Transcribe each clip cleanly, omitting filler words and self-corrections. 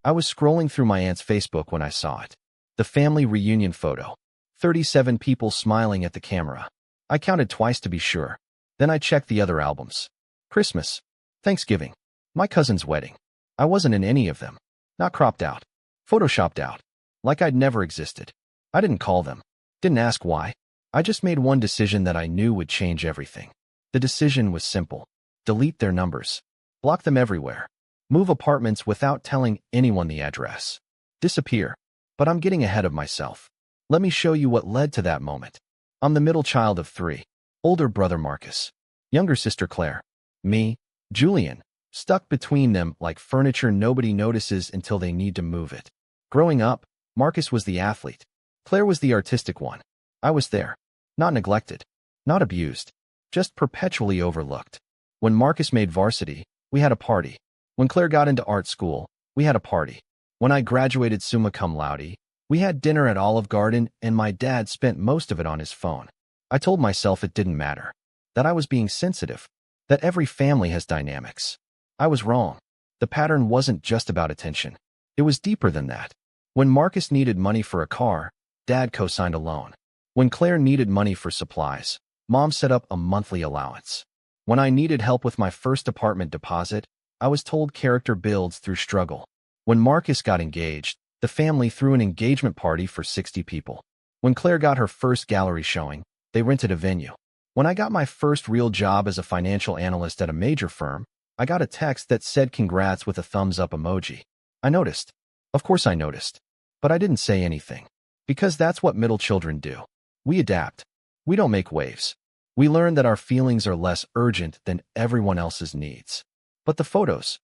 I was scrolling through my aunt's Facebook when I saw it. The family reunion photo. 37 people smiling at the camera. I counted twice to be sure. Then I checked the other albums. Christmas. Thanksgiving. My cousin's wedding. I wasn't in any of them. Not cropped out. Photoshopped out. Like I'd never existed. I didn't call them. Didn't ask why. I just made one decision that I knew would change everything. The decision was simple. Delete their numbers. Block them everywhere. Move apartments without telling anyone the address. Disappear. But I'm getting ahead of myself. Let me show you what led to that moment. I'm the middle child of 3. Older brother Marcus. Younger sister Claire. Me, Julian. Stuck between them like furniture nobody notices until they need to move it. Growing up, Marcus was the athlete. Claire was the artistic one. I was there. Not neglected. Not abused. Just perpetually overlooked. When Marcus made varsity, we had a party. When Claire got into art school, we had a party. When I graduated summa cum laude, we had dinner at Olive Garden and my dad spent most of it on his phone. I told myself it didn't matter. That I was being sensitive. That every family has dynamics. I was wrong. The pattern wasn't just about attention. It was deeper than that. When Marcus needed money for a car, Dad co-signed a loan. When Claire needed money for supplies, Mom set up a monthly allowance. When I needed help with my first apartment deposit, I was told character builds through struggle. When Marcus got engaged, the family threw an engagement party for 60 people. When Claire got her first gallery showing, they rented a venue. When I got my first real job as a financial analyst at a major firm, I got a text that said congrats with a thumbs up emoji. I noticed. Of course I noticed. But I didn't say anything. Because that's what middle children do. We adapt. We don't make waves. We learn that our feelings are less urgent than everyone else's needs. But the photos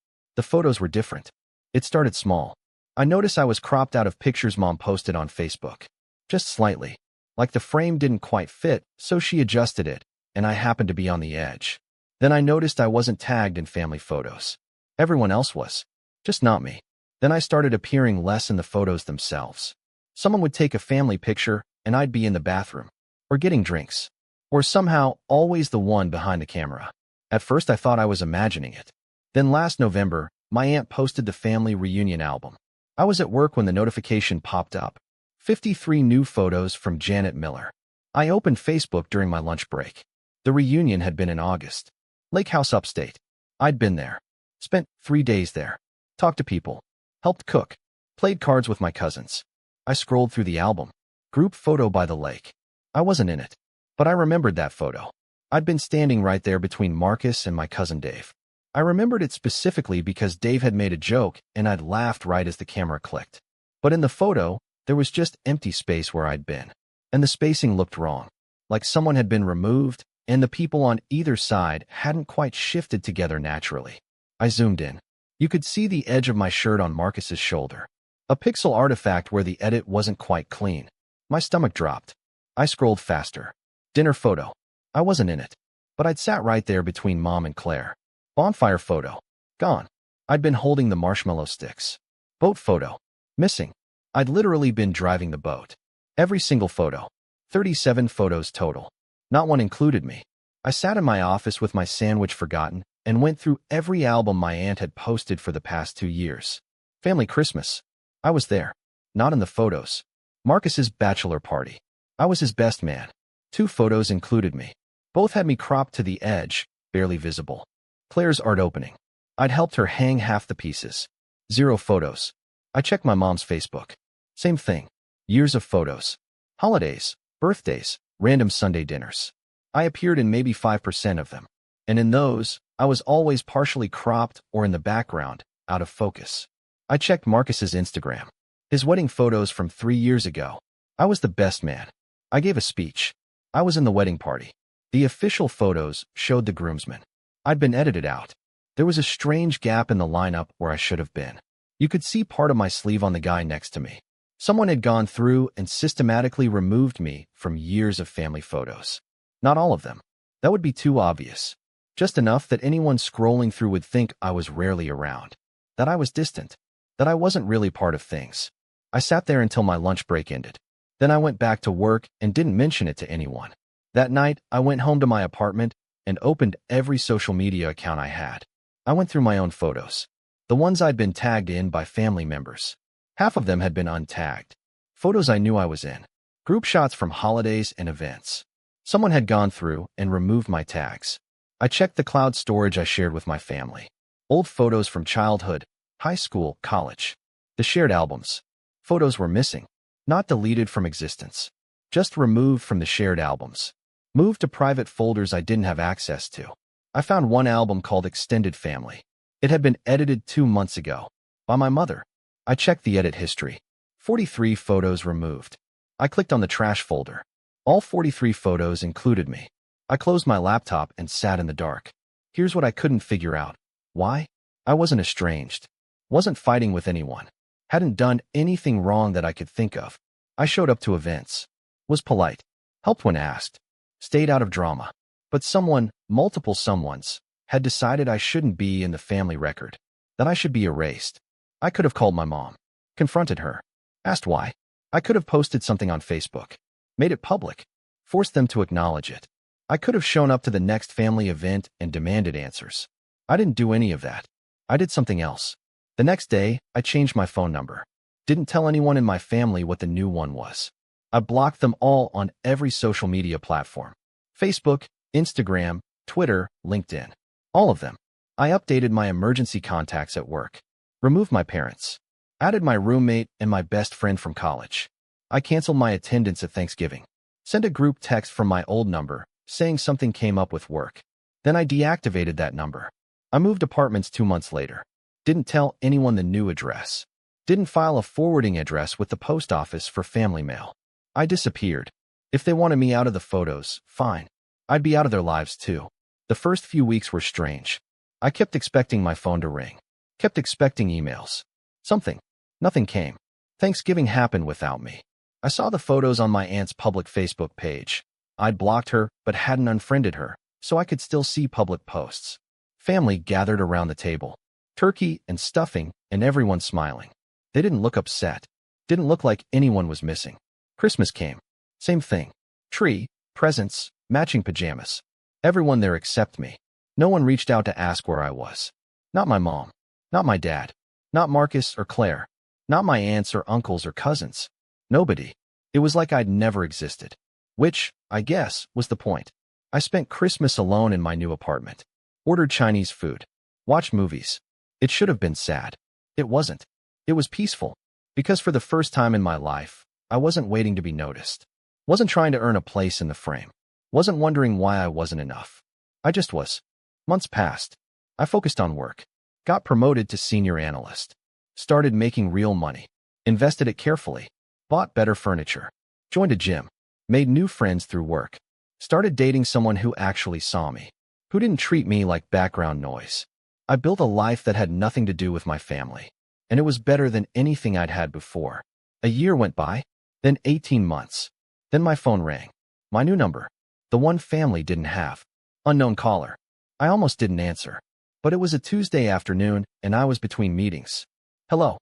were different. It started small. I noticed I was cropped out of pictures Mom posted on Facebook. Just slightly. Like the frame didn't quite fit, so she adjusted it, and I happened to be on the edge. Then I noticed I wasn't tagged in family photos. Everyone else was. Just not me. Then I started appearing less in the photos themselves. Someone would take a family picture, and I'd be in the bathroom. Or getting drinks. Or somehow always the one behind the camera. At first I thought I was imagining it. Then last November, my aunt posted the family reunion album. I was at work when the notification popped up. 53 new photos from Janet Miller. I opened Facebook during my lunch break. The reunion had been in August. Lake House upstate. I'd been there. Spent 3 days there. Talked to people. Helped cook. Played cards with my cousins. I scrolled through the album. Group photo by the lake. I wasn't in it. But I remembered that photo. I'd been standing right there between Marcus and my cousin Dave. I remembered it specifically because Dave had made a joke and I'd laughed right as the camera clicked. But in the photo, there was just empty space where I'd been. And the spacing looked wrong. Like someone had been removed and the people on either side hadn't quite shifted together naturally. I zoomed in. You could see the edge of my shirt on Marcus's shoulder. A pixel artifact where the edit wasn't quite clean. My stomach dropped. I scrolled faster. Dinner photo. I wasn't in it. But I'd sat right there between Mom and Claire. Bonfire photo. Gone. I'd been holding the marshmallow sticks. Boat photo. Missing. I'd literally been driving the boat. Every single photo. 37 photos total. Not one included me. I sat in my office with my sandwich forgotten and went through every album my aunt had posted for the past 2 years. Family Christmas. I was there. Not in the photos. Marcus's bachelor party. I was his best man. 2 photos included me. Both had me cropped to the edge, barely visible. Claire's art opening. I'd helped her hang half the pieces. 0 photos. I checked my mom's Facebook. Same thing. Years of photos. Holidays, birthdays, random Sunday dinners. I appeared in maybe 5% of them. And in those, I was always partially cropped or in the background, out of focus. I checked Marcus's Instagram. His wedding photos from 3 years ago. I was the best man. I gave a speech. I was in the wedding party. The official photos showed the groomsmen. I'd been edited out. There was a strange gap in the lineup where I should have been. You could see part of my sleeve on the guy next to me. Someone had gone through and systematically removed me from years of family photos. Not all of them. That would be too obvious. Just enough that anyone scrolling through would think I was rarely around. That I was distant. That I wasn't really part of things. I sat there until my lunch break ended. Then I went back to work and didn't mention it to anyone. That night, I went home to my apartment, and opened every social media account I had. I went through my own photos, the ones I'd been tagged in by family members. Half of them had been untagged. Photos I knew I was in. Group shots from holidays and events. Someone had gone through and removed my tags. I checked the cloud storage I shared with my family. Old photos from childhood, high school, college. The shared albums. Photos were missing. Not deleted from existence. Just removed from the shared albums. Moved to private folders I didn't have access to. I found one album called Extended Family. It had been edited 2 months ago. By my mother. I checked the edit history. 43 photos removed. I clicked on the trash folder. All 43 photos included me. I closed my laptop and sat in the dark. Here's what I couldn't figure out. Why? I wasn't estranged. Wasn't fighting with anyone. Hadn't done anything wrong that I could think of. I showed up to events. Was polite. Helped when asked. Stayed out of drama. But someone, multiple someones, had decided I shouldn't be in the family record. That I should be erased. I could have called my mom. Confronted her. Asked why. I could have posted something on Facebook. Made it public. Forced them to acknowledge it. I could have shown up to the next family event and demanded answers. I didn't do any of that. I did something else. The next day, I changed my phone number. Didn't tell anyone in my family what the new one was. I blocked them all on every social media platform. Facebook, Instagram, Twitter, LinkedIn. All of them. I updated my emergency contacts at work. Removed my parents. Added my roommate and my best friend from college. I canceled my attendance at Thanksgiving. Sent a group text from my old number, saying something came up with work. Then I deactivated that number. I moved apartments 2 months later. Didn't tell anyone the new address. Didn't file a forwarding address with the post office for family mail. I disappeared. If they wanted me out of the photos, fine. I'd be out of their lives too. The first few weeks were strange. I kept expecting my phone to ring. Kept expecting emails. Something. Nothing came. Thanksgiving happened without me. I saw the photos on my aunt's public Facebook page. I'd blocked her, but hadn't unfriended her, so I could still see public posts. Family gathered around the table. Turkey and stuffing, and everyone smiling. They didn't look upset. Didn't look like anyone was missing. Christmas came. Same thing. Tree, presents, matching pajamas. Everyone there except me. No one reached out to ask where I was. Not my mom. Not my dad. Not Marcus or Claire. Not my aunts or uncles or cousins. Nobody. It was like I'd never existed. Which, I guess, was the point. I spent Christmas alone in my new apartment. Ordered Chinese food. Watched movies. It should have been sad. It wasn't. It was peaceful. Because for the first time in my life, I wasn't waiting to be noticed. Wasn't trying to earn a place in the frame. Wasn't wondering why I wasn't enough. I just was. Months passed. I focused on work. Got promoted to senior analyst. Started making real money. Invested it carefully. Bought better furniture. Joined a gym. Made new friends through work. Started dating someone who actually saw me. Who didn't treat me like background noise. I built a life that had nothing to do with my family. And it was better than anything I'd had before. A year went by. Then 18 months. Then my phone rang. My new number. The one family didn't have. Unknown caller. I almost didn't answer. But it was a Tuesday afternoon, and I was between meetings. Hello.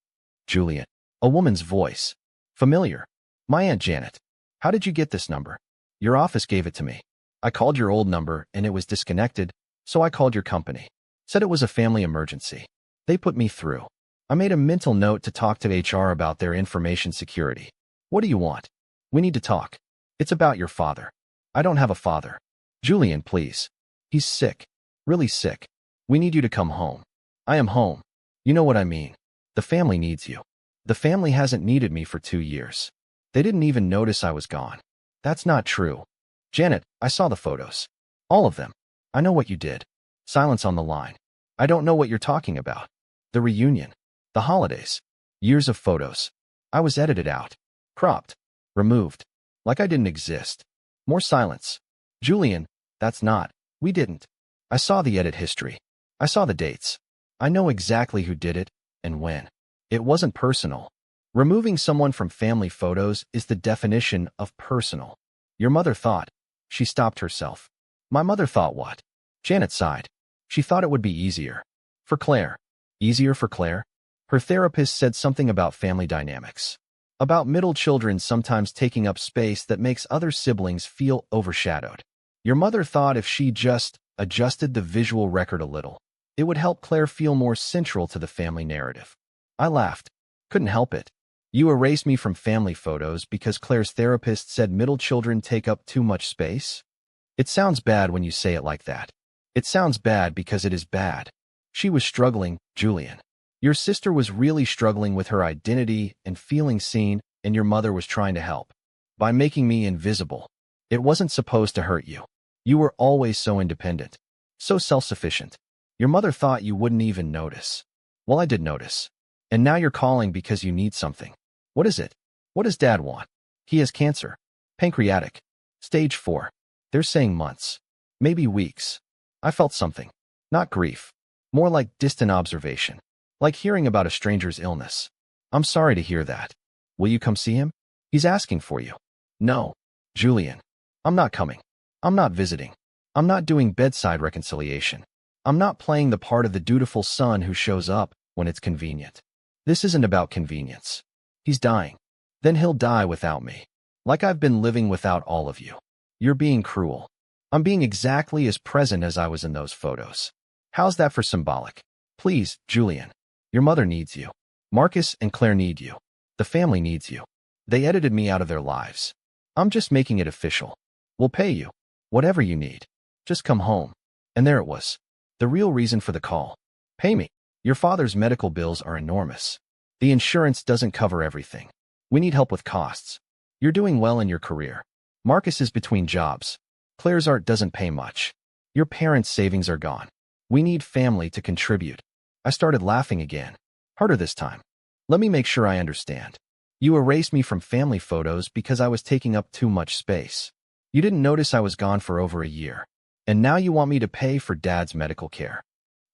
Juliet. A woman's voice. Familiar. My Aunt Janet. How did you get this number? Your office gave it to me. I called your old number, and it was disconnected, so I called your company. Said it was a family emergency. They put me through. I made a mental note to talk to HR about their information security. What do you want? We need to talk. It's about your father. I don't have a father. Julian, please. He's sick. Really sick. We need you to come home. I am home. You know what I mean. The family needs you. The family hasn't needed me for 2 years. They didn't even notice I was gone. That's not true. Janet, I saw the photos. All of them. I know what you did. Silence on the line. I don't know what you're talking about. The reunion. The holidays. Years of photos. I was edited out. Cropped. Removed. Like I didn't exist. More silence. Julian, that's not. We didn't. I saw the edit history. I saw the dates. I know exactly who did it and when. It wasn't personal. Removing someone from family photos is the definition of personal. Your mother thought. She stopped herself. My mother thought what? Janet sighed. She thought it would be easier. For Claire. Easier for Claire? Her therapist said something about family dynamics. About middle children sometimes taking up space that makes other siblings feel overshadowed. Your mother thought if she just adjusted the visual record a little. It would help Claire feel more central to the family narrative. I laughed. Couldn't help it. You erased me from family photos because Claire's therapist said middle children take up too much space? It sounds bad when you say it like that. It sounds bad because it is bad. She was struggling, Julian. Your sister was really struggling with her identity and feeling seen, and your mother was trying to help. By making me invisible. It wasn't supposed to hurt you. You were always so independent. So self-sufficient. Your mother thought you wouldn't even notice. Well, I did notice. And now you're calling because you need something. What is it? What does Dad want? He has cancer. Pancreatic. Stage 4. They're saying months. Maybe weeks. I felt something. Not grief. More like distant observation. Like hearing about a stranger's illness. I'm sorry to hear that. Will you come see him? He's asking for you. No. Julian. I'm not coming. I'm not visiting. I'm not doing bedside reconciliation. I'm not playing the part of the dutiful son who shows up when it's convenient. This isn't about convenience. He's dying. Then he'll die without me. Like I've been living without all of you. You're being cruel. I'm being exactly as present as I was in those photos. How's that for symbolic? Please, Julian. Your mother needs you. Marcus and Claire need you. The family needs you. They edited me out of their lives. I'm just making it official. We'll pay you. Whatever you need. Just come home. And there it was. The real reason for the call. Pay me. Your father's medical bills are enormous. The insurance doesn't cover everything. We need help with costs. You're doing well in your career. Marcus is between jobs. Claire's art doesn't pay much. Your parents' savings are gone. We need family to contribute. I started laughing again. Harder this time. Let me make sure I understand. You erased me from family photos because I was taking up too much space. You didn't notice I was gone for over a year. And now you want me to pay for Dad's medical care.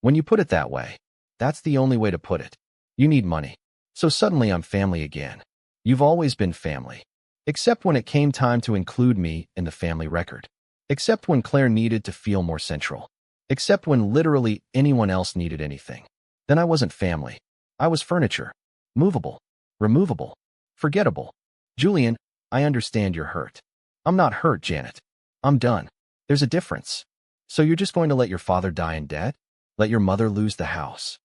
When you put it that way, that's the only way to put it. You need money. So suddenly I'm family again. You've always been family. Except when it came time to include me in the family record. Except when Claire needed to feel more central. Except when literally anyone else needed anything. Then I wasn't family. I was furniture. Movable. Removable. Forgettable. Julian, I understand you're hurt. I'm not hurt, Janet. I'm done. There's a difference. So you're just going to let your father die in debt? Let your mother lose the house?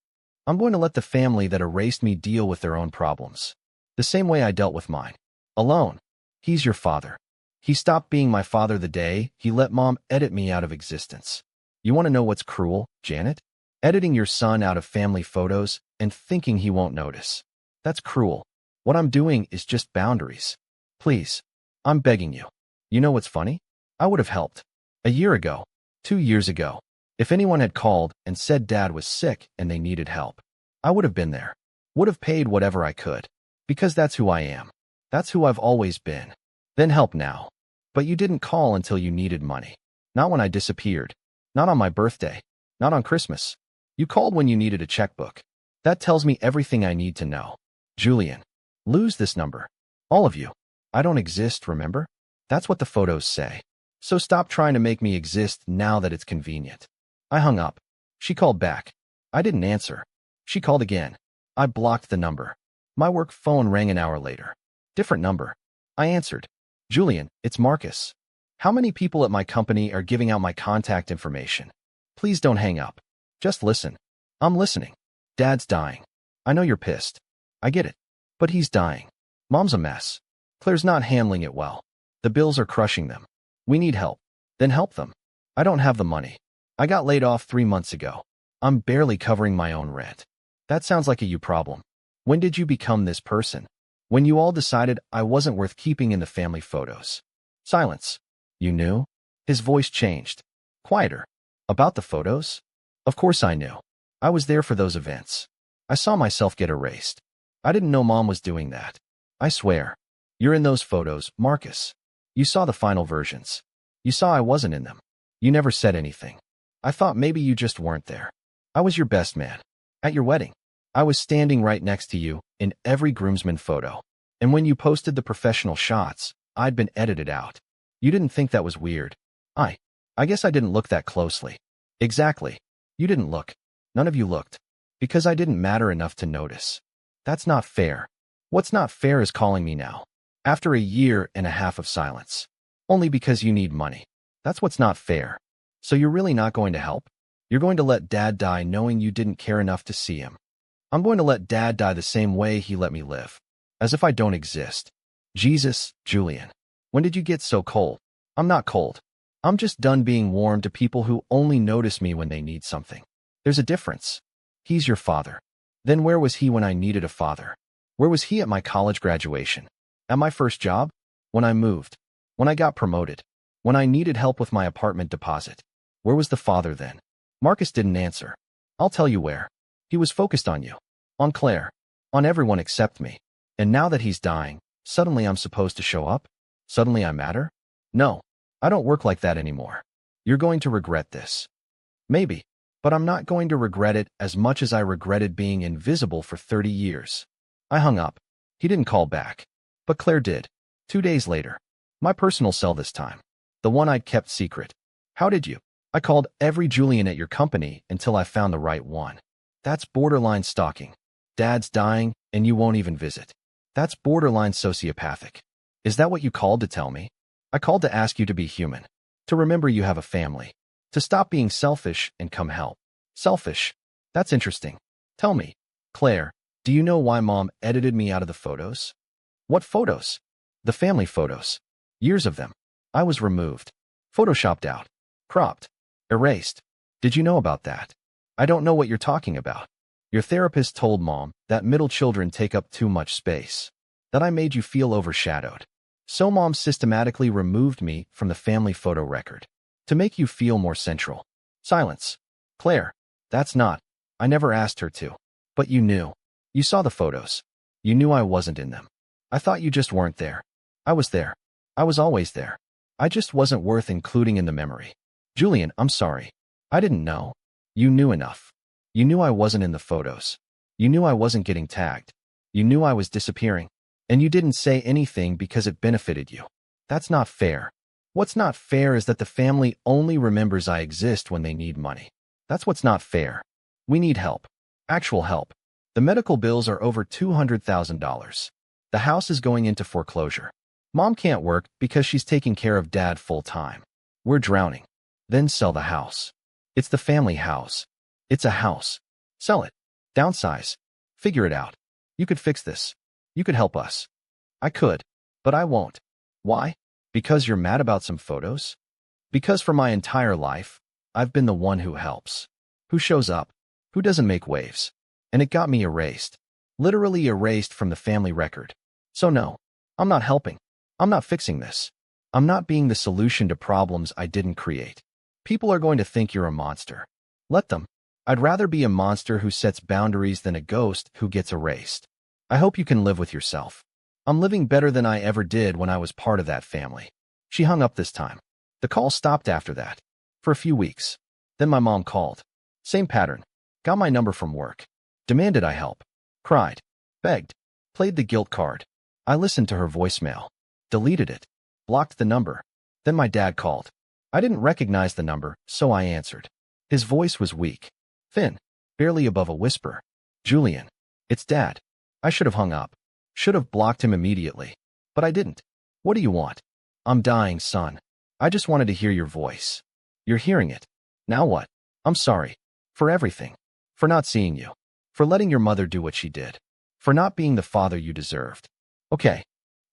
I'm going to let the family that erased me deal with their own problems. The same way I dealt with mine. Alone. He's your father. He stopped being my father the day he let Mom edit me out of existence. You want to know what's cruel, Janet? Editing your son out of family photos and thinking he won't notice. That's cruel. What I'm doing is just boundaries. Please. I'm begging you. You know what's funny? I would have helped. A year ago. 2 years ago. If anyone had called and said Dad was sick and they needed help, I would have been there. Would have paid whatever I could. Because that's who I am. That's who I've always been. Then help now. But you didn't call until you needed money. Not when I disappeared. Not on my birthday. Not on Christmas. You called when you needed a checkbook. That tells me everything I need to know. Julian. Lose this number. All of you. I don't exist, remember? That's what the photos say. So stop trying to make me exist now that it's convenient. I hung up. She called back. I didn't answer. She called again. I blocked the number. My work phone rang an hour later. Different number. I answered. Julian, it's Marcus. How many people at my company are giving out my contact information? Please don't hang up. Just listen. I'm listening. Dad's dying. I know you're pissed. I get it. But he's dying. Mom's a mess. Claire's not handling it well. The bills are crushing them. We need help. Then help them. I don't have the money. I got laid off 3 months ago. I'm barely covering my own rent. That sounds like a you problem. When did you become this person? When you all decided I wasn't worth keeping in the family photos. Silence. You knew? His voice changed. Quieter. About the photos? Of course I knew. I was there for those events. I saw myself get erased. I didn't know Mom was doing that. I swear. You're in those photos, Marcus. You saw the final versions. You saw I wasn't in them. You never said anything. I thought maybe you just weren't there. I was your best man. At your wedding. I was standing right next to you in every groomsman photo. And when you posted the professional shots, I'd been edited out. You didn't think that was weird. I guess I didn't look that closely. Exactly. You didn't look. None of you looked. Because I didn't matter enough to notice. That's not fair. What's not fair is calling me now. After a year and a half of silence. Only because you need money. That's what's not fair. So you're really not going to help? You're going to let Dad die knowing you didn't care enough to see him. I'm going to let Dad die the same way he let me live. As if I don't exist. Jesus, Julian. When did you get so cold? I'm not cold. I'm just done being warm to people who only notice me when they need something. There's a difference. He's your father. Then where was he when I needed a father? Where was he at my college graduation? At my first job? When I moved? When I got promoted? When I needed help with my apartment deposit? Where was the father then? Marcus didn't answer. I'll tell you where. He was focused on you. On Claire. On everyone except me. And now that he's dying, suddenly I'm supposed to show up? Suddenly I matter? No. I don't work like that anymore. You're going to regret this. Maybe. But I'm not going to regret it as much as I regretted being invisible for 30 years. I hung up. He didn't call back. But Claire did. 2 days later. My personal cell this time. The one I'd kept secret. How did you? I called every Julian at your company until I found the right one. That's borderline stalking. Dad's dying, and you won't even visit. That's borderline sociopathic. Is that what you called to tell me? I called to ask you to be human. To remember you have a family. To stop being selfish and come help. Selfish. That's interesting. Tell me, Claire, do you know why Mom edited me out of the photos? What photos? The family photos. Years of them. I was removed. Photoshopped out. Cropped. Erased. Did you know about that? I don't know what you're talking about. Your therapist told Mom that middle children take up too much space. That I made you feel overshadowed. So Mom systematically removed me from the family photo record. To make you feel more central. Silence. Claire, that's not. I never asked her to. But you knew. You saw the photos. You knew I wasn't in them. I thought you just weren't there. I was there. I was always there. I just wasn't worth including in the memory. Julian, I'm sorry. I didn't know. You knew enough. You knew I wasn't in the photos. You knew I wasn't getting tagged. You knew I was disappearing. And you didn't say anything because it benefited you. That's not fair. What's not fair is that the family only remembers I exist when they need money. That's what's not fair. We need help. Actual help. The medical bills are over $200,000. The house is going into foreclosure. Mom can't work because she's taking care of Dad full time. We're drowning. Then sell the house. It's the family house. It's a house. Sell it. Downsize. Figure it out. You could fix this. You could help us. I could. But I won't. Why? Because you're mad about some photos? Because for my entire life, I've been the one who helps. Who shows up. Who doesn't make waves. And it got me erased. Literally erased from the family record. So no. I'm not helping. I'm not fixing this. I'm not being the solution to problems I didn't create. People are going to think you're a monster. Let them. I'd rather be a monster who sets boundaries than a ghost who gets erased. I hope you can live with yourself. I'm living better than I ever did when I was part of that family. She hung up this time. The call stopped after that. For a few weeks. Then my mom called. Same pattern. Got my number from work. Demanded I help. Cried. Begged. Played the guilt card. I listened to her voicemail. Deleted it. Blocked the number. Then my dad called. I didn't recognize the number, so I answered. His voice was weak. Thin. Barely above a whisper. Julian. It's Dad. I should have hung up. Should have blocked him immediately. But I didn't. What do you want? I'm dying, son. I just wanted to hear your voice. You're hearing it. Now what? I'm sorry. For everything. For not seeing you. For letting your mother do what she did. For not being the father you deserved. Okay.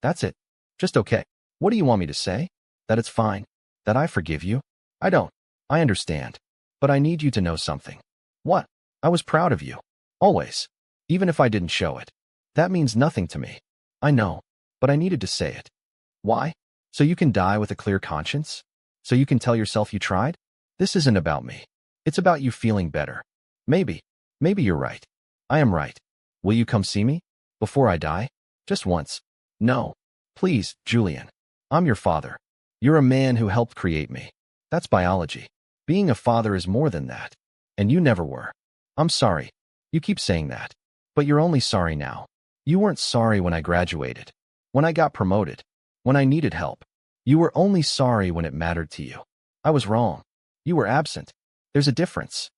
That's it. Just okay. What do you want me to say? That it's fine. That I forgive you? I don't. I understand. But I need you to know something. What? I was proud of you. Always. Even if I didn't show it. That means nothing to me. I know. But I needed to say it. Why? So you can die with a clear conscience? So you can tell yourself you tried? This isn't about me. It's about you feeling better. Maybe. Maybe you're right. I am right. Will you come see me? Before I die? Just once. No. Please, Julian. I'm your father. You're a man who helped create me. That's biology. Being a father is more than that. And you never were. I'm sorry. You keep saying that. But you're only sorry now. You weren't sorry when I graduated. When I got promoted. When I needed help. You were only sorry when it mattered to you. I was wrong. You were absent. There's a difference.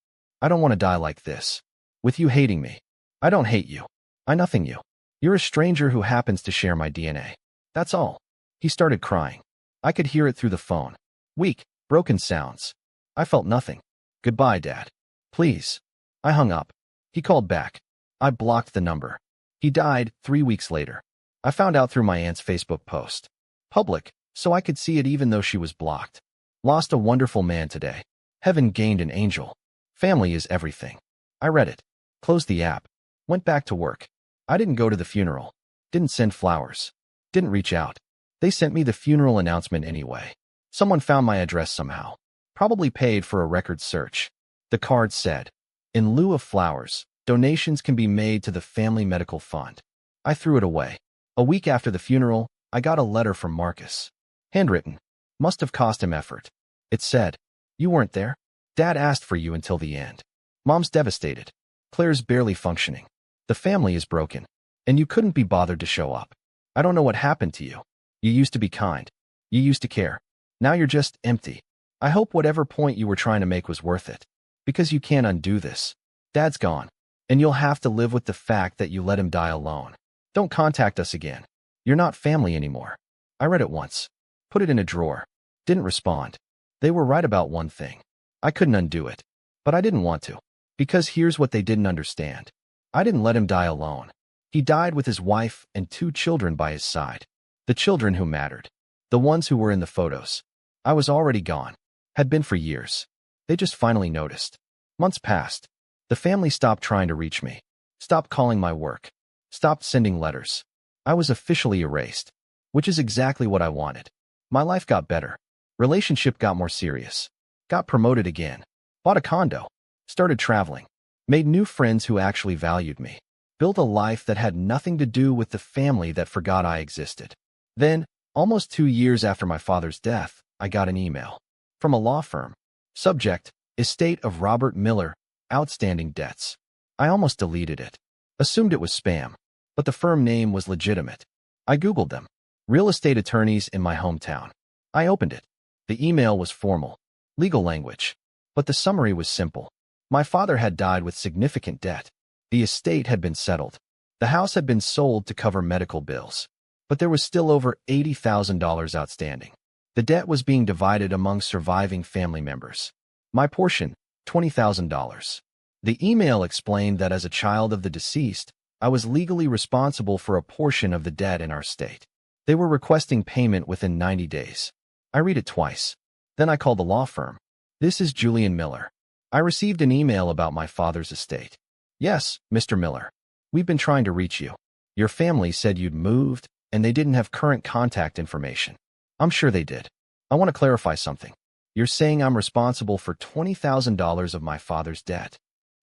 I don't want to die like this. With you hating me. I don't hate you. I nothing you. You're a stranger who happens to share my DNA. That's all. He started crying. I could hear it through the phone. Weak, broken sounds. I felt nothing. Goodbye, Dad. Please. I hung up. He called back. I blocked the number. He died 3 weeks later. I found out through my aunt's Facebook post. Public, so I could see it even though she was blocked. Lost a wonderful man today. Heaven gained an angel. Family is everything. I read it. Closed the app. Went back to work. I didn't go to the funeral. Didn't send flowers. Didn't reach out. They sent me the funeral announcement anyway. Someone found my address somehow. Probably paid for a record search. The card said, "In lieu of flowers, donations can be made to the Family Medical Fund." I threw it away. A week after the funeral, I got a letter from Marcus. Handwritten. Must have cost him effort. It said, "You weren't there. Dad asked for you until the end. Mom's devastated. Claire's barely functioning. The family is broken. And you couldn't be bothered to show up. I don't know what happened to you. You used to be kind. You used to care. Now you're just empty. I hope whatever point you were trying to make was worth it. Because you can't undo this. Dad's gone. And you'll have to live with the fact that you let him die alone. Don't contact us again. You're not family anymore." I read it once. Put it in a drawer. Didn't respond. They were right about one thing. I couldn't undo it. But I didn't want to. Because here's what they didn't understand. I didn't let him die alone. He died with his wife and 2 children by his side. The children who mattered. The ones who were in the photos. I was already gone. Had been for years. They just finally noticed. Months passed. The family stopped trying to reach me. Stopped calling my work. Stopped sending letters. I was officially erased. Which is exactly what I wanted. My life got better. Relationship got more serious. Got promoted again. Bought a condo. Started traveling. Made new friends who actually valued me. Built a life that had nothing to do with the family that forgot I existed. Then, almost 2 years after my father's death, I got an email. From a law firm. Subject, Estate of Robert Miller, Outstanding Debts. I almost deleted it. Assumed it was spam. But the firm name was legitimate. I Googled them. Real estate attorneys in my hometown. I opened it. The email was formal. Legal language. But the summary was simple. My father had died with significant debt. The estate had been settled. The house had been sold to cover medical bills. But there was still over $80,000 outstanding. The debt was being divided among surviving family members. My portion, $20,000. The email explained that as a child of the deceased, I was legally responsible for a portion of the debt in our state. They were requesting payment within 90 days. I read it twice. Then I called the law firm. "This is Julian Miller. I received an email about my father's estate." "Yes, Mr. Miller. We've been trying to reach you. Your family said you'd moved, and they didn't have current contact information." "I'm sure they did. I want to clarify something. You're saying I'm responsible for $20,000 of my father's debt?"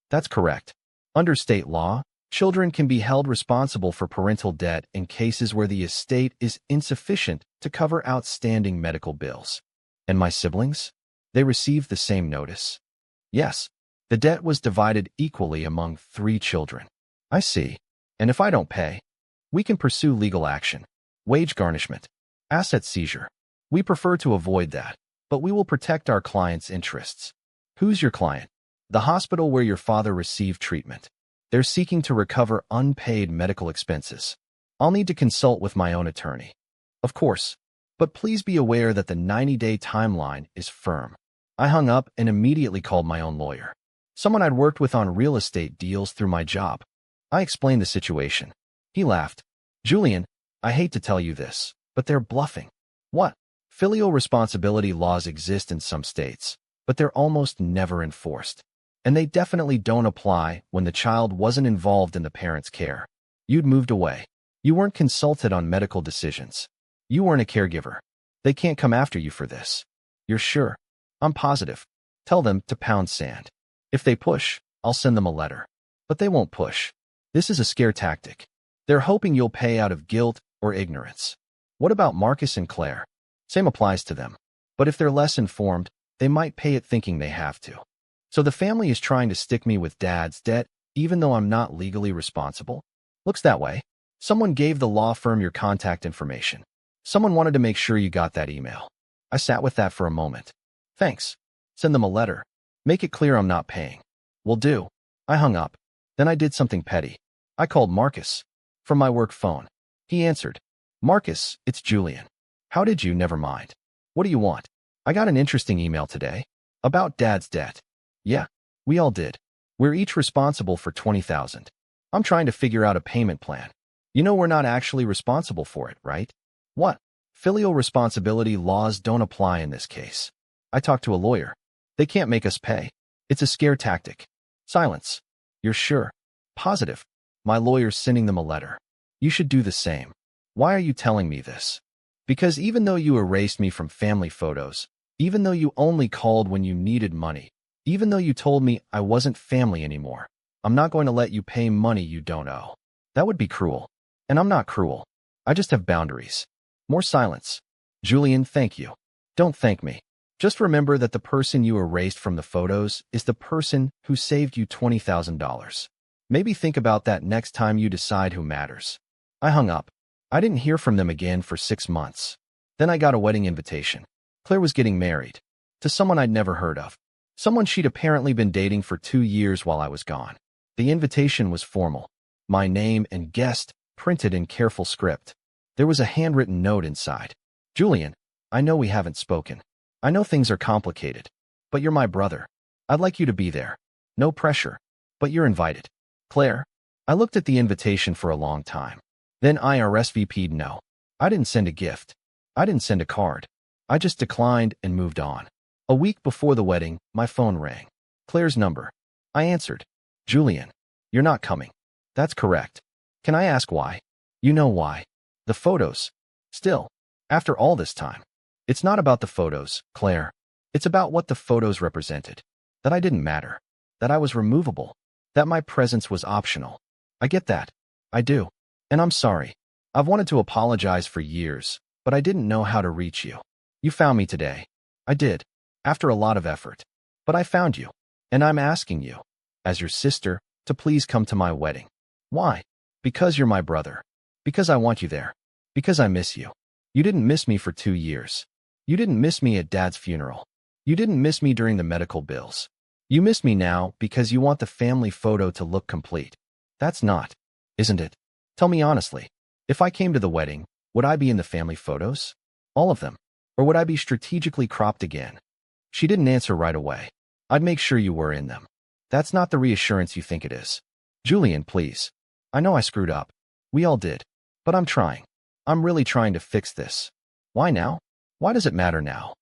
"That's correct. Under state law, children can be held responsible for parental debt in cases where the estate is insufficient to cover outstanding medical bills." "And my siblings? They received the same notice?" "Yes. The debt was divided equally among 3 children." "I see. And if I don't pay, we can pursue legal action. Wage garnishment. Asset seizure. We prefer to avoid that, but we will protect our client's interests." "Who's your client?" "The hospital where your father received treatment. They're seeking to recover unpaid medical expenses. I'll need to consult with my own attorney." "Of course. But please be aware that the 90-day timeline is firm." I hung up and immediately called my own lawyer. Someone I'd worked with on real estate deals through my job. I explained the situation. He laughed. "Julian, I hate to tell you this, but they're bluffing." "What?" "Filial responsibility laws exist in some states, but they're almost never enforced. And they definitely don't apply when the child wasn't involved in the parent's care. You'd moved away. You weren't consulted on medical decisions. You weren't a caregiver. They can't come after you for this." "You're sure?" "I'm positive. Tell them to pound sand. If they push, I'll send them a letter. But they won't push. This is a scare tactic. They're hoping you'll pay out of guilt or ignorance." "What about Marcus and Claire?" "Same applies to them. But if they're less informed, they might pay it thinking they have to. So the family is trying to stick me with Dad's debt, even though I'm not legally responsible?" "Looks that way. Someone gave the law firm your contact information. Someone wanted to make sure you got that email." I sat with that for a moment. "Thanks. Send them a letter. Make it clear I'm not paying." "Will do." I hung up. Then I did something petty. I called Marcus. From my work phone. He answered. "Marcus, it's Julian. How did you? Never mind. What do you want?" "I got an interesting email today. About Dad's debt. Yeah, we all did. We're each responsible for 20,000. I'm trying to figure out a payment plan. You know we're not actually responsible for it, right? What? Filial responsibility laws don't apply in this case. I talked to a lawyer. They can't make us pay. It's a scare tactic. Silence. You're sure? Positive. My lawyer's sending them a letter. You should do the same. Why are you telling me this? Because even though you erased me from family photos, even though you only called when you needed money, even though you told me I wasn't family anymore, I'm not going to let you pay money you don't owe. That would be cruel. And I'm not cruel. I just have boundaries. More silence. Julian, thank you. Don't thank me. Just remember that the person you erased from the photos is the person who saved you $20,000. Maybe think about that next time you decide who matters. I hung up. I didn't hear from them again for 6 months. Then I got a wedding invitation. Claire was getting married. To someone I'd never heard of. Someone she'd apparently been dating for 2 years while I was gone. The invitation was formal. My name and guest printed in careful script. There was a handwritten note inside. Julian, I know we haven't spoken. I know things are complicated. But you're my brother. I'd like you to be there. No pressure. But you're invited. Claire. I looked at the invitation for a long time. Then I RSVP'd no. I didn't send a gift. I didn't send a card. I just declined and moved on. A week before the wedding, my phone rang. Claire's number. I answered. Julian, you're not coming. That's correct. Can I ask why? You know why. The photos. Still, after all this time. It's not about the photos, Claire. It's about what the photos represented. That I didn't matter. That I was removable. That my presence was optional. I get that. I do. And I'm sorry. I've wanted to apologize for years, but I didn't know how to reach you. You found me today. I did. After a lot of effort. But I found you. And I'm asking you, as your sister, to please come to my wedding. Why? Because you're my brother. Because I want you there. Because I miss you. You didn't miss me for 2 years. You didn't miss me at Dad's funeral. You didn't miss me during the medical bills. You miss me now because you want the family photo to look complete. That's not, isn't it? Tell me honestly. If I came to the wedding, would I be in the family photos? All of them. Or would I be strategically cropped again? She didn't answer right away. I'd make sure you were in them. That's not the reassurance you think it is. Julian, please. I know I screwed up. We all did. But I'm trying. I'm really trying to fix this. Why now? Why does it matter now?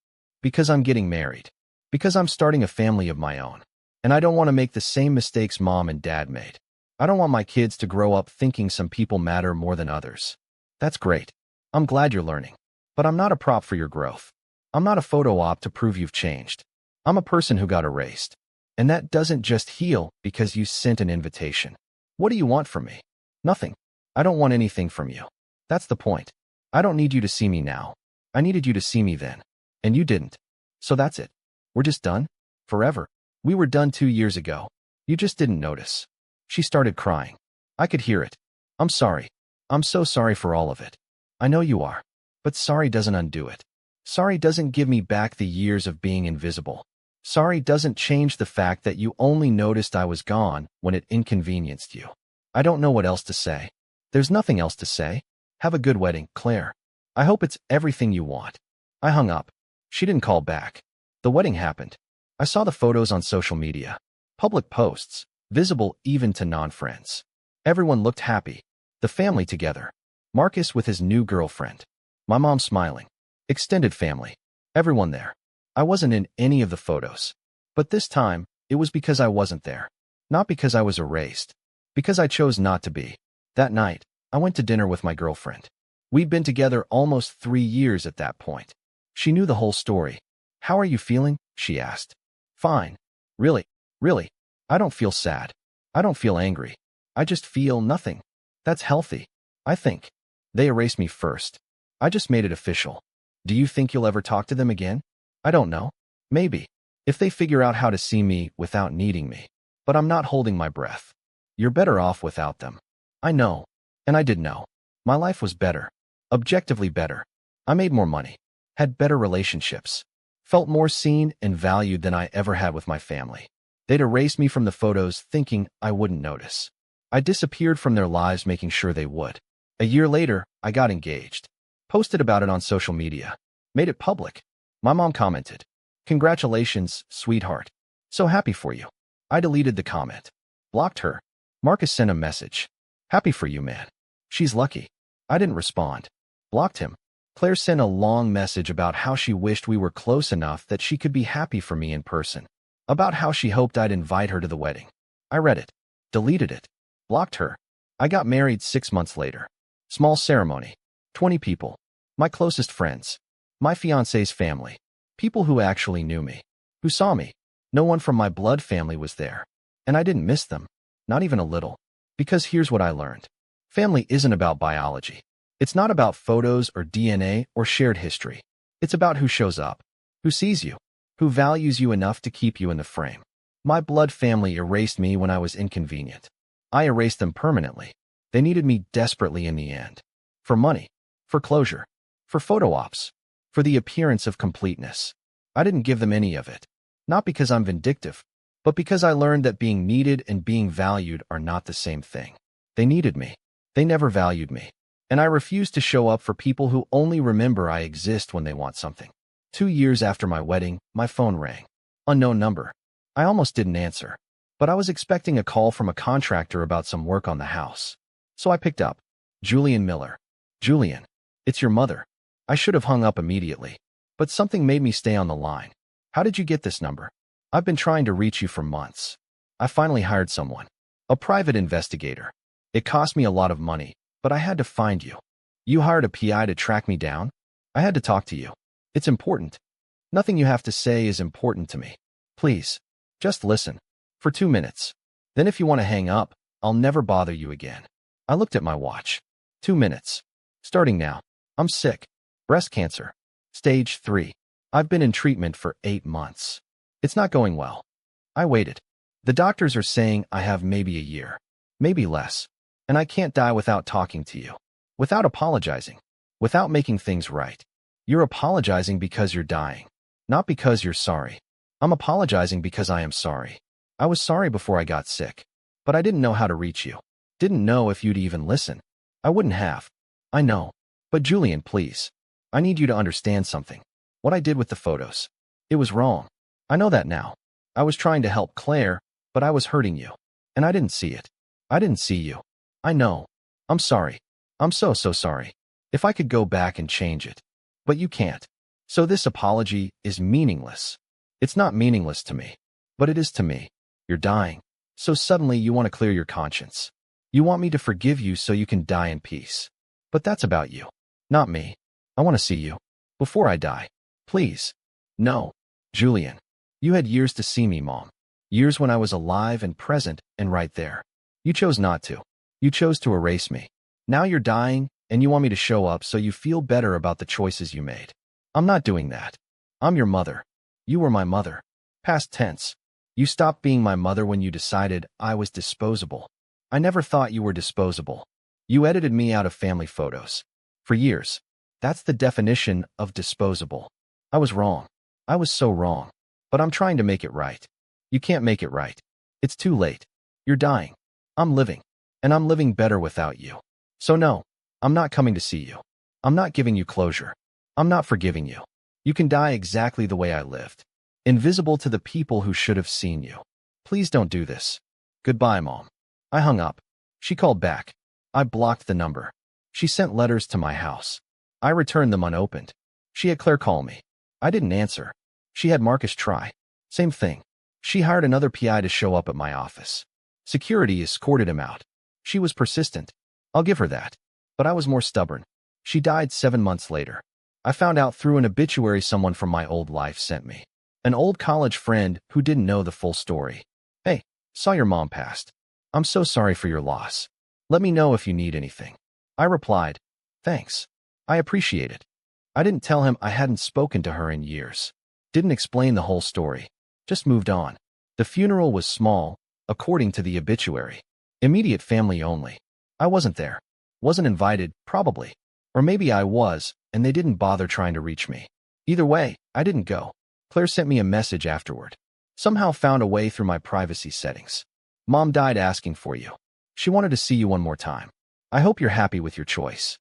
Because I'm getting married. Because I'm starting a family of my own. And I don't want to make the same mistakes Mom and Dad made. I don't want my kids to grow up thinking some people matter more than others. That's great. I'm glad you're learning. But I'm not a prop for your growth. I'm not a photo op to prove you've changed. I'm a person who got erased. And that doesn't just heal because you sent an invitation. What do you want from me? Nothing. I don't want anything from you. That's the point. I don't need you to see me now. I needed you to see me then. And you didn't. So that's it. We're just done? Forever. We were done 2 years ago. You just didn't notice. She started crying. I could hear it. I'm sorry. I'm so sorry for all of it. I know you are. But sorry doesn't undo it. Sorry doesn't give me back the years of being invisible. Sorry doesn't change the fact that you only noticed I was gone when it inconvenienced you. I don't know what else to say. There's nothing else to say. Have a good wedding, Claire. I hope it's everything you want. I hung up. She didn't call back. The wedding happened. I saw the photos on social media. Public posts, visible even to non-friends. Everyone looked happy. The family together. Marcus with his new girlfriend. My mom smiling. Extended family. Everyone there. I wasn't in any of the photos. But this time, it was because I wasn't there. Not because I was erased. Because I chose not to be. That night, I went to dinner with my girlfriend. We'd been together almost 3 years at that point. She knew the whole story. How are you feeling? She asked. Fine. Really? I don't feel sad. I don't feel angry. I just feel nothing. That's healthy. I think. They erased me first. I just made it official. Do you think you'll ever talk to them again? I don't know. Maybe. If they figure out how to see me without needing me. But I'm not holding my breath. You're better off without them. I know. And I did know. My life was better. Objectively better. I made more money. Had better relationships. Felt more seen and valued than I ever had with my family. They'd erased me from the photos thinking I wouldn't notice. I disappeared from their lives making sure they would. A year later, I got engaged. Posted about it on social media. Made it public. My mom commented. Congratulations, sweetheart. So happy for you. I deleted the comment. Blocked her. Marcus sent a message. Happy for you, man. She's lucky. I didn't respond. Blocked him. Claire sent a long message about how she wished we were close enough that she could be happy for me in person. About how she hoped I'd invite her to the wedding. I read it. Deleted it. Blocked her. I got married 6 months later. Small ceremony. 20 people. My closest friends. My fiancé's family. People who actually knew me. Who saw me. No one from my blood family was there. And I didn't miss them. Not even a little. Because here's what I learned. Family isn't about biology. It's not about photos or DNA or shared history. It's about who shows up. Who sees you. Who values you enough to keep you in the frame. My blood family erased me when I was inconvenient. I erased them permanently. They needed me desperately in the end. For money. For closure. For photo ops. For the appearance of completeness. I didn't give them any of it. Not because I'm vindictive, but because I learned that being needed and being valued are not the same thing. They needed me. They never valued me. And I refuse to show up for people who only remember I exist when they want something. 2 years after my wedding, my phone rang. Unknown number. I almost didn't answer. But I was expecting a call from a contractor about some work on the house. So I picked up. Julian Miller. Julian. It's your mother. I should have hung up immediately. But something made me stay on the line. How did you get this number? I've been trying to reach you for months. I finally hired someone. A private investigator. It cost me a lot of money, but I had to find you. You hired a PI to track me down? I had to talk to you. It's important. Nothing you have to say is important to me. Please, just listen. For 2 minutes. Then if you want to hang up, I'll never bother you again. I looked at my watch. 2 minutes. Starting now. I'm sick. Breast cancer. Stage 3. I've been in treatment for 8 months. It's not going well. I waited. The doctors are saying I have maybe a year. Maybe less. And I can't die without talking to you. Without apologizing. Without making things right. You're apologizing because you're dying. Not because you're sorry. I'm apologizing because I am sorry. I was sorry before I got sick. But I didn't know how to reach you. Didn't know if you'd even listen. I wouldn't have. I know. But Julian, please. I need you to understand something. What I did with the photos. It was wrong. I know that now. I was trying to help Claire, but I was hurting you. And I didn't see it. I didn't see you. I know. I'm sorry. I'm so sorry. If I could go back and change it. But you can't. So this apology is meaningless. It's not meaningless to me. But it is to me. You're dying. So suddenly you want to clear your conscience. You want me to forgive you so you can die in peace. But that's about you. Not me. I want to see you. Before I die. Please. No. Julian. You had years to see me, Mom. Years when I was alive and present and right there. You chose not to. You chose to erase me. Now you're dying, and you want me to show up so you feel better about the choices you made. I'm not doing that. I'm your mother. You were my mother. Past tense. You stopped being my mother when you decided I was disposable. I never thought you were disposable. You edited me out of family photos. For years. That's the definition of disposable. I was wrong. I was so wrong. But I'm trying to make it right. You can't make it right. It's too late. You're dying. I'm living. And I'm living better without you. So no, I'm not coming to see you. I'm not giving you closure. I'm not forgiving you. You can die exactly the way I lived. Invisible to the people who should have seen you. Please don't do this. Goodbye, Mom. I hung up. She called back. I blocked the number. She sent letters to my house. I returned them unopened. She had Claire call me. I didn't answer. She had Marcus try. Same thing. She hired another PI to show up at my office. Security escorted him out. She was persistent. I'll give her that. But I was more stubborn. She died 7 months later. I found out through an obituary someone from my old life sent me. An old college friend who didn't know the full story. Hey, saw your mom passed. I'm so sorry for your loss. Let me know if you need anything. I replied, thanks. I appreciate it. I didn't tell him I hadn't spoken to her in years. Didn't explain the whole story. Just moved on. The funeral was small, according to the obituary. Immediate family only. I wasn't there. Wasn't invited, probably. Or maybe I was, and they didn't bother trying to reach me. Either way, I didn't go. Claire sent me a message afterward. Somehow found a way through my privacy settings. Mom died asking for you. She wanted to see you one more time. I hope you're happy with your choice.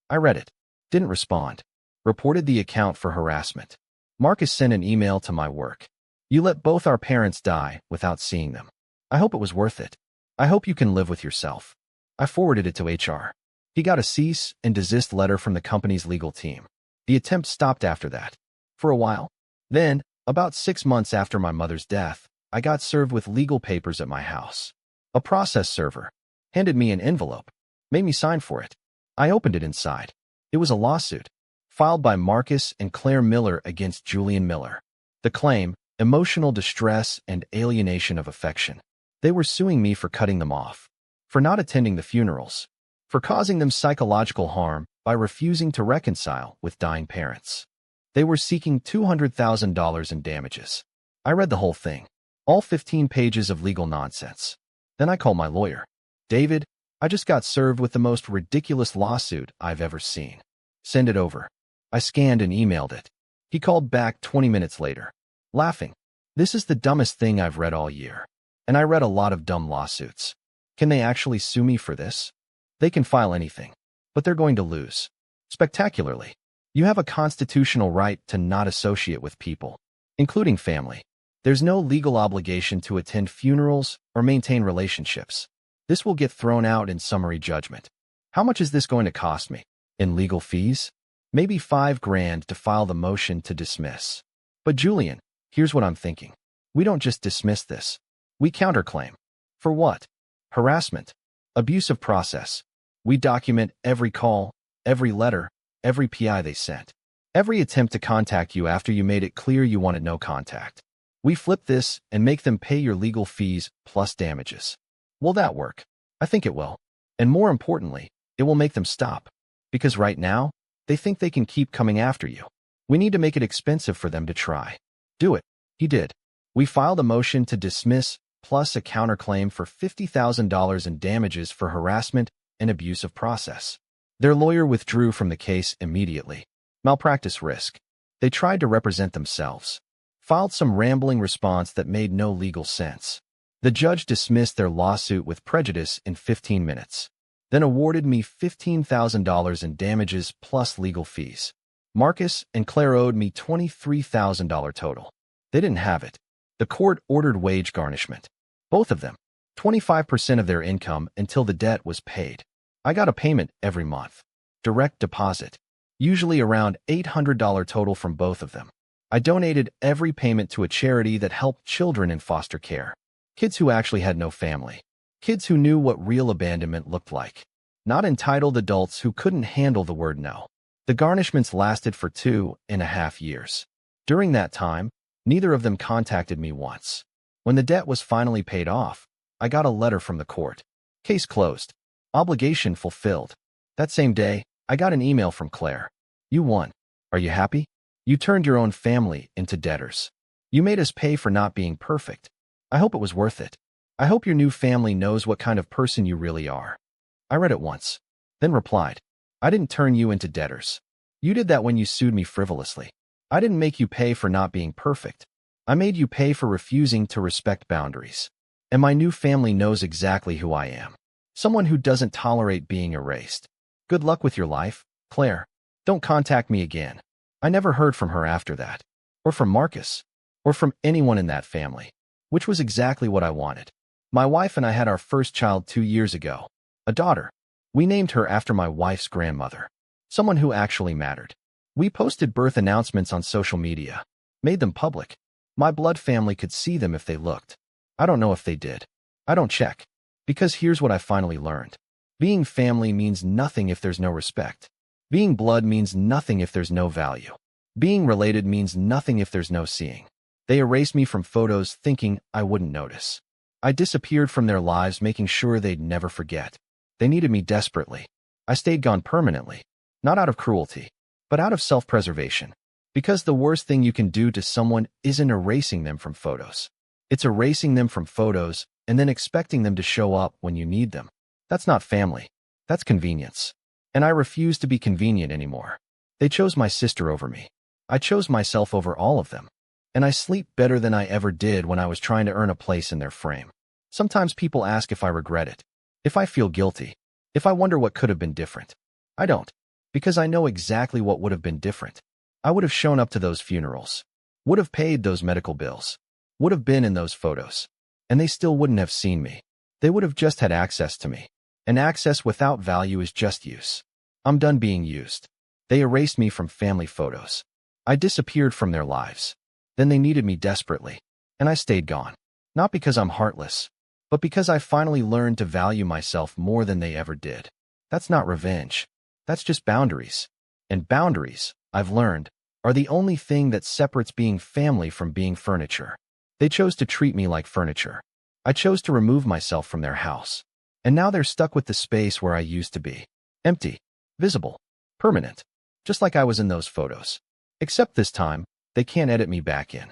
I read it. Didn't respond. Reported the account for harassment. Marcus sent an email to my work. You let both our parents die without seeing them. I hope it was worth it. I hope you can live with yourself. I forwarded it to HR. He got a cease and desist letter from the company's legal team. The attempt stopped after that. For a while. Then, about 6 months after my mother's death, I got served with legal papers at my house. A process server handed me an envelope, made me sign for it. I opened it inside. It was a lawsuit, filed by Marcus and Claire Miller against Julian Miller. The claim, emotional distress and alienation of affection. They were suing me for cutting them off, for not attending the funerals, for causing them psychological harm by refusing to reconcile with dying parents. They were seeking $200,000 in damages. I read the whole thing, all 15 pages of legal nonsense. Then I called my lawyer. David, I just got served with the most ridiculous lawsuit I've ever seen. Send it over. I scanned and emailed it. He called back 20 minutes later, laughing. This is the dumbest thing I've read all year. And I read a lot of dumb lawsuits. Can they actually sue me for this? They can file anything, but they're going to lose. Spectacularly. You have a constitutional right to not associate with people, including family. There's no legal obligation to attend funerals or maintain relationships. This will get thrown out in summary judgment. How much is this going to cost me? In legal fees? Maybe $5,000 to file the motion to dismiss. But Julian, here's what I'm thinking. We don't just dismiss this. We counterclaim. For what? Harassment. Abusive process. We document every call, every letter, every PI they sent. Every attempt to contact you after you made it clear you wanted no contact. We flip this and make them pay your legal fees plus damages. Will that work? I think it will. And more importantly, it will make them stop. Because right now, they think they can keep coming after you. We need to make it expensive for them to try. Do it. He did. We filed a motion to dismiss plus a counterclaim for $50,000 in damages for harassment and abusive process. Their lawyer withdrew from the case immediately. Malpractice risk. They tried to represent themselves. Filed some rambling response that made no legal sense. The judge dismissed their lawsuit with prejudice in 15 minutes. Then awarded me $15,000 in damages plus legal fees. Marcus and Claire owed me $23,000 total. They didn't have it. The court ordered wage garnishment. Both of them. 25% of their income until the debt was paid. I got a payment every month. Direct deposit. Usually around $800 total from both of them. I donated every payment to a charity that helped children in foster care. Kids who actually had no family. Kids who knew what real abandonment looked like. Not entitled adults who couldn't handle the word no. The garnishments lasted for 2.5 years. During that time, neither of them contacted me once. When the debt was finally paid off, I got a letter from the court. Case closed. Obligation fulfilled. That same day, I got an email from Claire. You won. Are you happy? You turned your own family into debtors. You made us pay for not being perfect. I hope it was worth it. I hope your new family knows what kind of person you really are. I read it once, then replied, I didn't turn you into debtors. You did that when you sued me frivolously. I didn't make you pay for not being perfect. I made you pay for refusing to respect boundaries. And my new family knows exactly who I am. Someone who doesn't tolerate being erased. Good luck with your life, Claire. Don't contact me again. I never heard from her after that. Or from Marcus. Or from anyone in that family. Which was exactly what I wanted. My wife and I had our first child 2 years ago. A daughter. We named her after my wife's grandmother. Someone who actually mattered. We posted birth announcements on social media. Made them public. My blood family could see them if they looked. I don't know if they did. I don't check. Because here's what I finally learned. Being family means nothing if there's no respect. Being blood means nothing if there's no value. Being related means nothing if there's no seeing. They erased me from photos thinking I wouldn't notice. I disappeared from their lives making sure they'd never forget. They needed me desperately. I stayed gone permanently. Not out of cruelty, but out of self-preservation. Because the worst thing you can do to someone isn't erasing them from photos. It's erasing them from photos and then expecting them to show up when you need them. That's not family. That's convenience. And I refuse to be convenient anymore. They chose my sister over me. I chose myself over all of them. And I sleep better than I ever did when I was trying to earn a place in their frame. Sometimes people ask if I regret it, if I feel guilty, if I wonder what could have been different. I don't, because I know exactly what would have been different. I would have shown up to those funerals, would have paid those medical bills, would have been in those photos, and they still wouldn't have seen me. They would have just had access to me. And access without value is just use. I'm done being used. They erased me from family photos. I disappeared from their lives. Then they needed me desperately, and I stayed gone. Not because I'm heartless, but because I finally learned to value myself more than they ever did. That's not revenge. That's just boundaries. And boundaries, I've learned, are the only thing that separates being family from being furniture. They chose to treat me like furniture. I chose to remove myself from their house. And now they're stuck with the space where I used to be. Empty, visible, permanent, just like I was in those photos. Except this time, they can't edit me back in.